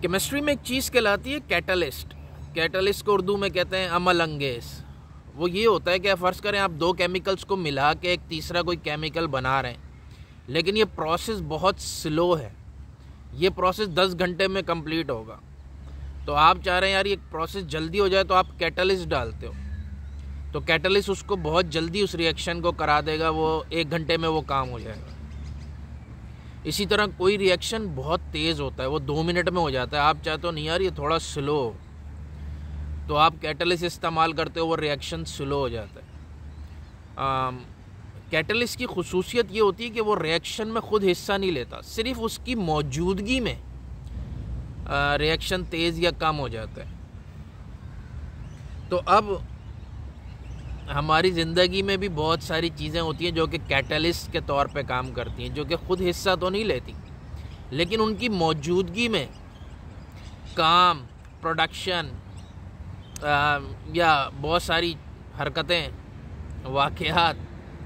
Chemistry में एक चीज़ कहलाती है कैटलिस्ट। कैटलिस्ट को उर्दू में कहते हैं अमल अंगेज। वो ये होता है कि फ़र्ज़ करें आप दो केमिकल्स को मिला के एक तीसरा कोई केमिकल बना रहे हैं, लेकिन ये प्रोसेस बहुत स्लो है। ये प्रोसेस 10 घंटे में कंप्लीट होगा, तो आप चाह रहे हैं यार ये प्रोसेस जल्दी हो जाए, तो आप कैटलिस्ट डालते हो, तो कैटलिस्ट उसको बहुत जल्दी उस रिएक्शन को करा देगा, वो 1 घंटे में वो काम हो जाएगा। इसी तरह कोई रिएक्शन बहुत तेज़ होता है, वो 2 मिनट में हो जाता है, आप चाहते हो नहीं यार ये थोड़ा स्लो, तो आप कैटलिस्ट इस्तेमाल करते हो, वो रिएक्शन स्लो हो जाता है। कैटलिस्ट की खुसूसियत ये होती है कि वो रिएक्शन में ख़ुद हिस्सा नहीं लेता, सिर्फ उसकी मौजूदगी में रिएक्शन तेज़ या कम हो जाता है। तो अब हमारी ज़िंदगी में भी बहुत सारी चीज़ें होती हैं जो कि कैटलिस्ट के तौर पे काम करती हैं, जो कि ख़ुद हिस्सा तो नहीं लेती, लेकिन उनकी मौजूदगी में काम, प्रोडक्शन या बहुत सारी हरकतें, वाक़यात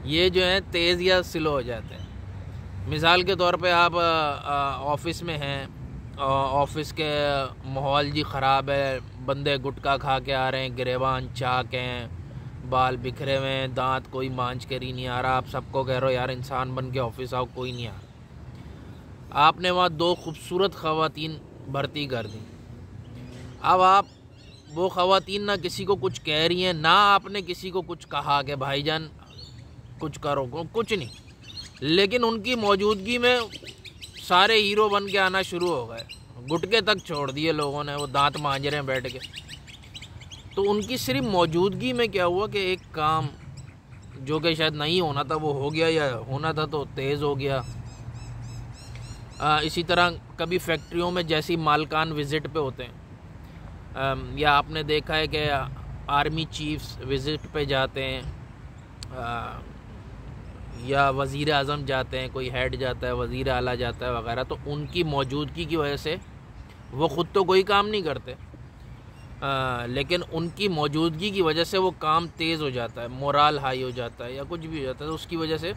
ये जो हैं तेज़ या स्लो हो जाते हैं। मिसाल के तौर पे आप ऑफ़िस में हैं, ऑफ़िस के माहौल जी ख़राब है, बंदे गुटखा खा के आ रहे हैं, गिरेबान चाक हैं, बाल बिखरे हुए हैं, दांत कोई मांझ कर ही नहीं आ रहा, आप सबको कह रहे हो यार इंसान बन के ऑफिस आओ, कोई नहीं आ रहा। आपने वहाँ 2 खूबसूरत ख़वातीन भर्ती कर दी। अब आप वो ख़वातीन ना किसी को कुछ कह रही हैं, ना आपने किसी को कुछ कहा कि भाईजान कुछ करो, कुछ नहीं, लेकिन उनकी मौजूदगी में सारे हीरो बन के आना शुरू हो गए, गुटके तक छोड़ दिए लोगों ने, वो दांत मांझ रहे हैं बैठ के। तो उनकी सिर्फ मौजूदगी में क्या हुआ कि एक काम जो कि शायद नहीं होना था वो हो गया, या होना था तो तेज़ हो गया। इसी तरह कभी फैक्ट्रियों में जैसी मालकान विज़िट पे होते हैं, या आपने देखा है कि आर्मी चीफ्स विज़िट पे जाते हैं, या वज़ीर आज़म जाते हैं, कोई हेड जाता है, वज़ीर आला जाता है वगैरह, तो उनकी मौजूदगी की वजह से वो ख़ुद तो कोई काम नहीं करते, लेकिन उनकी मौजूदगी की वजह से वो काम तेज़ हो जाता है, मोराल हाई हो जाता है, या कुछ भी हो जाता है, तो उसकी वजह से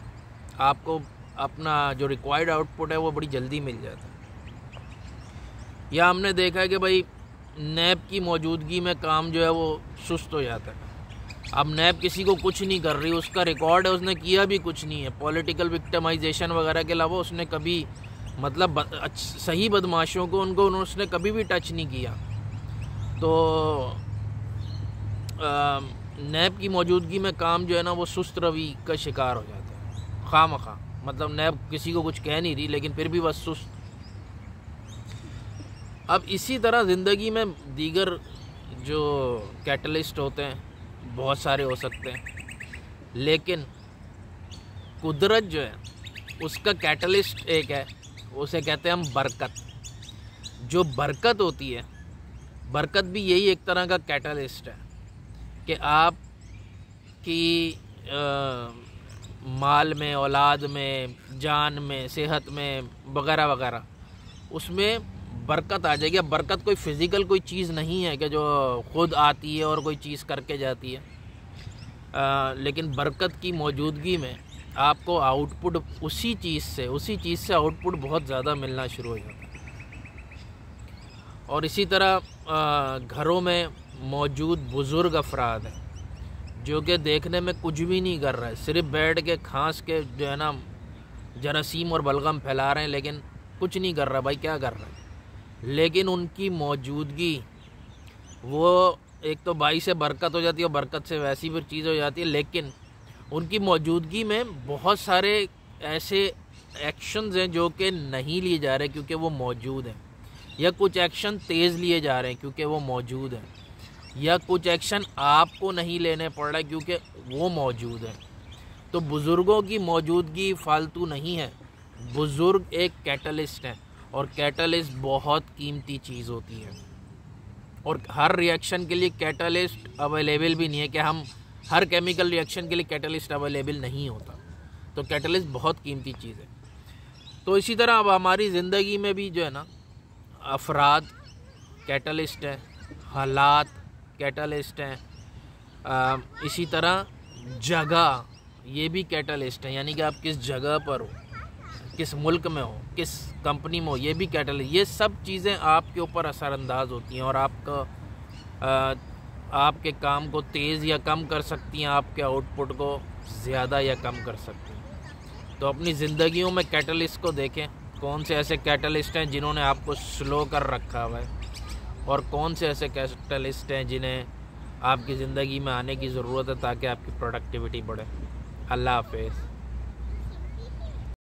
आपको अपना जो रिक्वायर्ड आउटपुट है वो बड़ी जल्दी मिल जाता है। या हमने देखा है कि भाई नैब की मौजूदगी में काम जो है वो सुस्त हो जाता है। अब नैब किसी को कुछ नहीं कर रही, उसका रिकॉर्ड है, उसने किया भी कुछ नहीं है, पॉलिटिकल विक्टिमाइजेशन वगैरह के अलावा उसने कभी मतलब सही बदमाशों को उनको उसने कभी भी टच नहीं किया। तो नैब की मौजूदगी में काम जो है ना वो सुस्त रवि का शिकार हो जाता है, खामखा, मतलब नैब किसी को कुछ कह नहीं रही लेकिन फिर भी बस सुस्त। अब इसी तरह ज़िंदगी में दीगर जो कैटलिस्ट होते हैं बहुत सारे हो सकते हैं, लेकिन कुदरत जो है उसका कैटलिस्ट एक है, उसे कहते हैं हम बरकत। जो बरकत होती है, बरकत भी यही एक तरह का कैटलिस्ट है कि आप की माल में, औलाद में, जान में, सेहत में वगैरह वगैरह, उसमें बरकत आ जाएगी। अब बरकत कोई फ़िज़िकल कोई चीज़ नहीं है कि जो ख़ुद आती है और कोई चीज़ करके जाती है, लेकिन बरकत की मौजूदगी में आपको आउटपुट उसी चीज़ से आउटपुट बहुत ज़्यादा मिलना शुरू हो जाता है। और इसी तरह घरों में मौजूद बुज़ुर्ग अफराद हैं जो कि देखने में कुछ भी नहीं कर रहे हैं, सिर्फ बैठ के खांस के जो है ना जरासीम और बलगम फैला रहे हैं, लेकिन कुछ नहीं कर रहा। भाई क्या कर रहे हैं? लेकिन उनकी मौजूदगी वो एक तो भाई से बरकत हो जाती है और बरकत से वैसी फिर चीज़ हो जाती है, लेकिन उनकी मौजूदगी में बहुत सारे ऐसे एक्शंस हैं जो कि नहीं लिए जा रहे क्योंकि वो मौजूद हैं, या कुछ एक्शन तेज़ लिए जा रहे हैं क्योंकि वो मौजूद हैं, या कुछ एक्शन आपको नहीं लेने पड़ रहा है क्योंकि वो मौजूद है। तो बुज़ुर्गों की मौजूदगी फालतू नहीं है, बुज़ुर्ग एक कैटलिस्ट है, और कैटलिस्ट बहुत कीमती चीज़ होती है। और हर रिएक्शन के लिए कैटलिस्ट अवेलेबल भी नहीं है कि हम हर केमिकल रिएक्शन के लिए कैटलिस्ट अवेलेबल नहीं होता, तो कैटलिस्ट बहुत कीमती चीज़ है। तो इसी तरह अब हमारी ज़िंदगी में भी जो है ना अफराद कैटलिस्ट हैं, हालात कैटलिस्ट हैं, इसी तरह जगह ये भी कैटलिस्ट है, यानी कि आप किस जगह पर हो, किस मुल्क में हो, किस कंपनी में हो, ये भी कैटलिस्ट। ये सब चीज़ें आपके ऊपर असरअंदाज होती हैं और आपके काम को तेज़ या कम कर सकती हैं, आपके आउटपुट को ज़्यादा या कम कर सकती हैं। तो अपनी ज़िंदगियों में कैटलिस्ट को देखें, कौन से ऐसे कैटलिस्ट हैं जिन्होंने आपको स्लो कर रखा हुआ है और कौन से ऐसे कैटलिस्ट हैं जिन्हें आपकी ज़िंदगी में आने की ज़रूरत है ताकि आपकी प्रोडक्टिविटी बढ़े। अल्लाह हाफ़िज़।